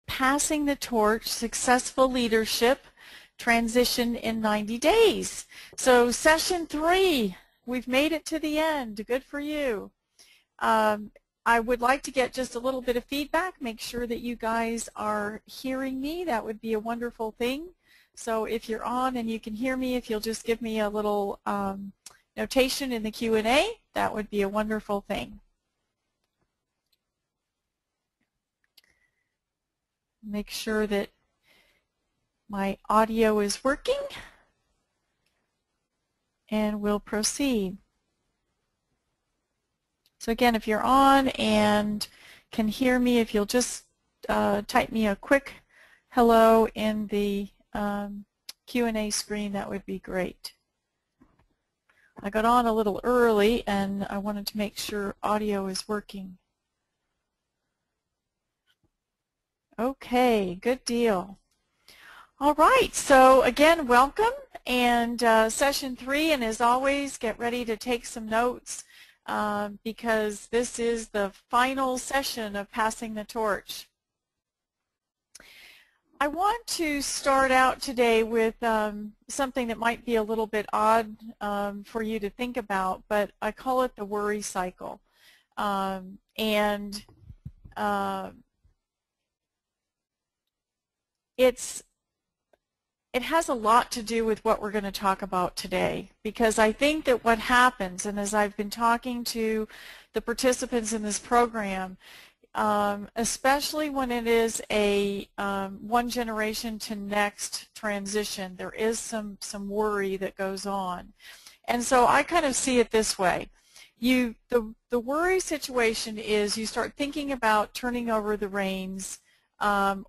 Passing the Torch, Successful Leadership, Transition in 90 Days. So session 3, we've made it to the end. Good for you. I would like to get just a little bit of feedback, make sure that you guys are hearing me. That would be a wonderful thing. So if you're on and you can hear me, if you'll just give me a little notation in the Q&A, that would be a wonderful thing. Make sure that my audio is working, and we'll proceed. So again, if you're on and can hear me, if you'll just type me a quick hello in the Q&A screen, that would be great. I got on a little early and I wanted to make sure audio is working. Okay, good deal. All right, so again, welcome, and session 3, and as always, get ready to take some notes because this is the final session of Passing the Torch. I want to start out today with something that might be a little bit odd for you to think about, but I call it the worry cycle. It has a lot to do with what we're going to talk about today, because I think that what happens, and as I've been talking to the participants in this program, especially when it is a one generation to next transition, there is some worry that goes on. And so I kind of see it this way. The worry situation is you start thinking about turning over the reins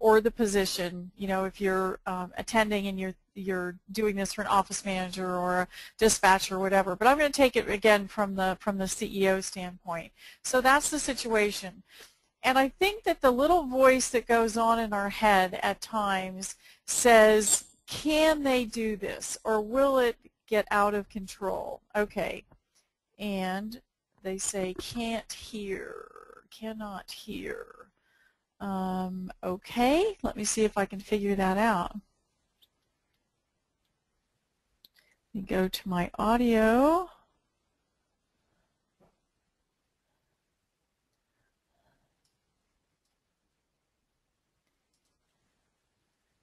or the position, you know, if you're attending and you're doing this for an office manager or a dispatcher or whatever. But I'm going to take it again from the CEO standpoint. So that's the situation. And I think that the little voice that goes on in our head at times says, can they do this, or will it get out of control? Okay. And they say, can't hear, cannot hear. Okay, let me see if I can figure that out. Let me go to my audio.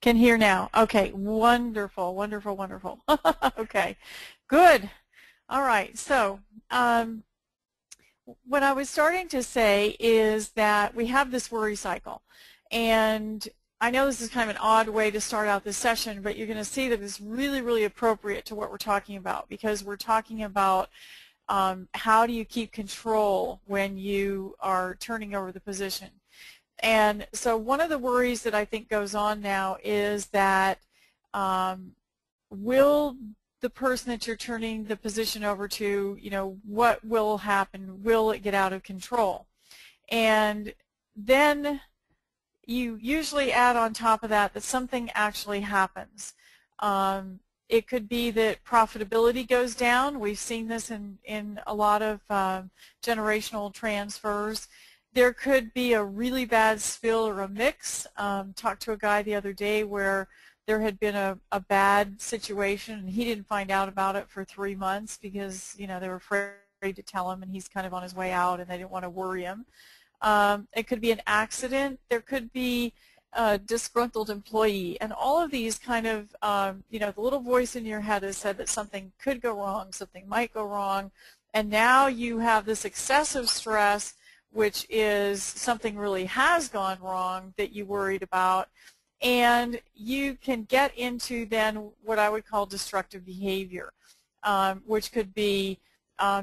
Can hear now. Okay, wonderful, wonderful, wonderful. Okay, good. All right, so what I was starting to say is that we have this worry cycle, and I know this is kind of an odd way to start out this session, but you're going to see that it's really, really appropriate to what we're talking about, because we're talking about how do you keep control when you are turning over the position. And so one of the worries that I think goes on now is that will the person that you're turning the position over to, you know, what will happen? Will it get out of control? And then you usually add on top of that something actually happens. It could be that profitability goes down. We've seen this in a lot of generational transfers. There could be a really bad spill or a mix. Talked to a guy the other day where there had been a bad situation, and he didn't find out about it for 3 months because, you know, they were afraid to tell him, and he's kind of on his way out, and they didn't want to worry him. It could be an accident. There could be a disgruntled employee, and all of these kind of, you know, the little voice in your head has said that something could go wrong, something might go wrong, and now you have this excessive stress, which is something really has gone wrong that you worried about. And you can get into then what I would call destructive behavior, which could be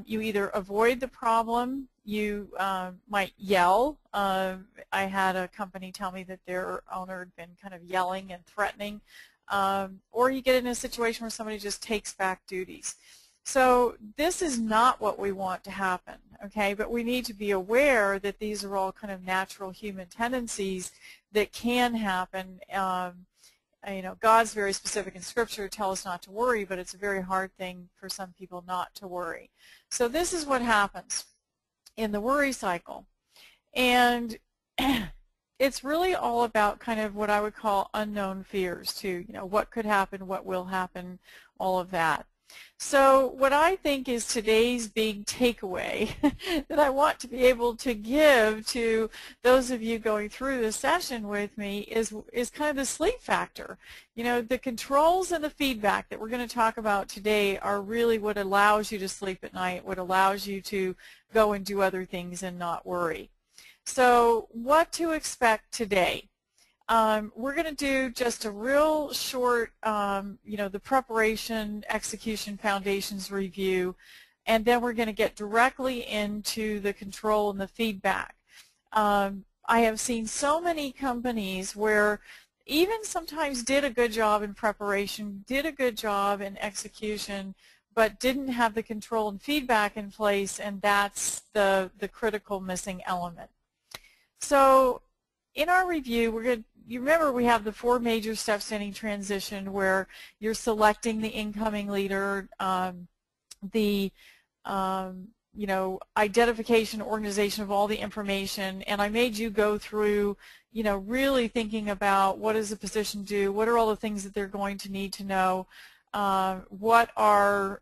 you either avoid the problem, you might yell. I had a company tell me that their owner had been kind of yelling and threatening, or you get in a situation where somebody just takes back duties. So this is not what we want to happen, okay? But we need to be aware that these are all kind of natural human tendencies that can happen. You know, God's very specific in Scripture to tell us not to worry, but it's a very hard thing for some people not to worry. So this is what happens in the worry cycle. And it's really all about kind of what I would call unknown fears too. You know, what could happen, what will happen, all of that. So what I think is today's big takeaway that I want to be able to give to those of you going through this session with me is kind of the sleep factor. You know, the controls and the feedback that we're going to talk about today are really what allows you to sleep at night, what allows you to go and do other things and not worry. So what to expect today? We're going to do just a real short, you know, the preparation, execution, foundations review, and then we're going to get directly into the control and the feedback. I have seen so many companies where even sometimes did a good job in preparation, did a good job in execution, but didn't have the control and feedback in place, and that's the critical missing element. So in our review, we're going to, you remember we have the 4 major steps to any transition where you're selecting the incoming leader, the you know, identification, organization of all the information, and I made you go through, you know, really thinking about what does the position do, what are all the things that they're going to need to know, what are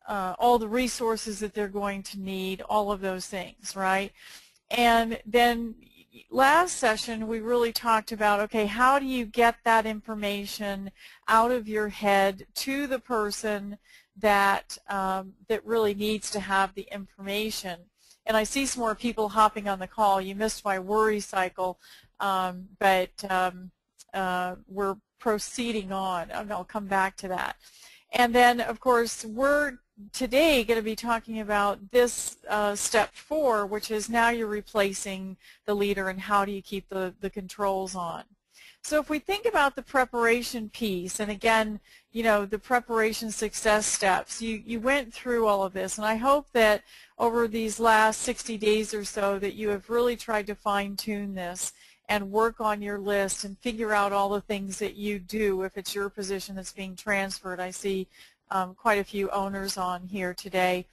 all the resources that they're going to need, all of those things, right? And then last session we really talked about, okay, how do you get that information out of your head to the person that that really needs to have the information. And I see some more people hopping on the call. You missed my worry cycle, but we're proceeding on, and I'll come back to that. And then, of course, we're today going to be talking about this step 4, which is now you're replacing the leader and how do you keep the controls on. So if we think about the preparation piece, and again, you know, the preparation success steps, you went through all of this, and I hope that over these last 60 days or so that you have really tried to fine-tune this and work on your list and figure out all the things that you do if it's your position that's being transferred. I see quite a few owners on here today.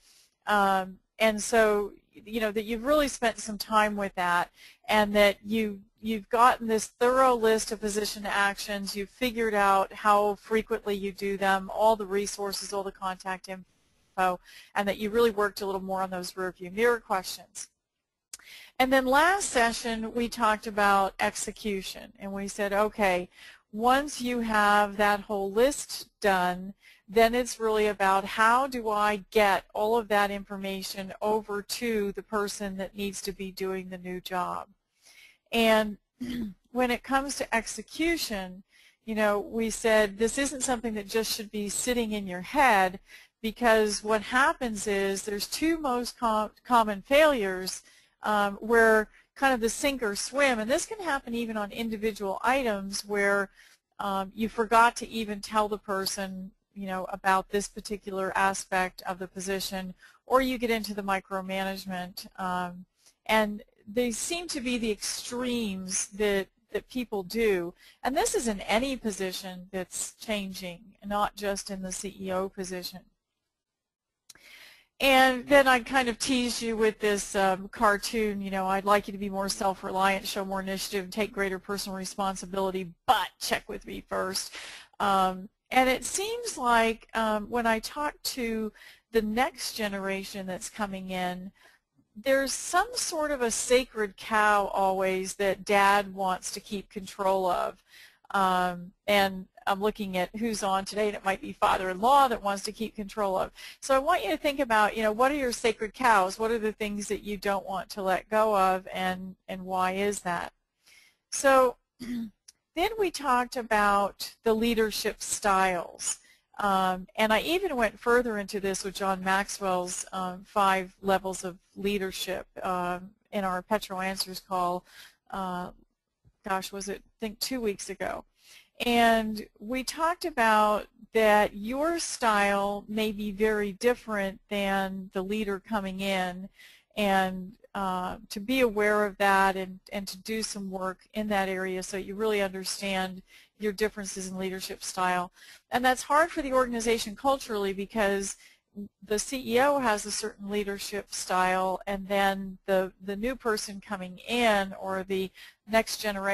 And so, you know, that you've really spent some time with that, and that you've gotten this thorough list of position actions, you've figured out how frequently you do them, all the resources, all the contact info, and that you really worked a little more on those rearview mirror questions. And then last session we talked about execution, and we said, okay, once you have that whole list done, then it's really about how do I get all of that information over to the person that needs to be doing the new job. And when it comes to execution, you know, we said this isn't something that just should be sitting in your head, because what happens is there's 2 most common failures where kind of the sink or swim, and this can happen even on individual items where you forgot to even tell the person, you know, about this particular aspect of the position, or you get into the micromanagement, and they seem to be the extremes that people do, and this is in any position that's changing, not just in the CEO position. And then I kind of teased you with this cartoon, you know, I'd like you to be more self-reliant, show more initiative, take greater personal responsibility, but check with me first. And it seems like when I talk to the next generation that's coming in, there's some sort of a sacred cow always that Dad wants to keep control of. And I'm looking at who's on today, and it might be father-in-law that wants to keep control of. So I want you to think about, you know, what are your sacred cows? What are the things that you don't want to let go of, and why is that? So then we talked about the leadership styles. And I even went further into this with John Maxwell's 5 levels of leadership in our Petro Answers call, gosh, was it, I think 2 weeks ago. And we talked about that your style may be very different than the leader coming in, and to be aware of that and to do some work in that area so you really understand your differences in leadership style. And that's hard for the organization culturally, because the CEO has a certain leadership style, and then the new person coming in or the next generation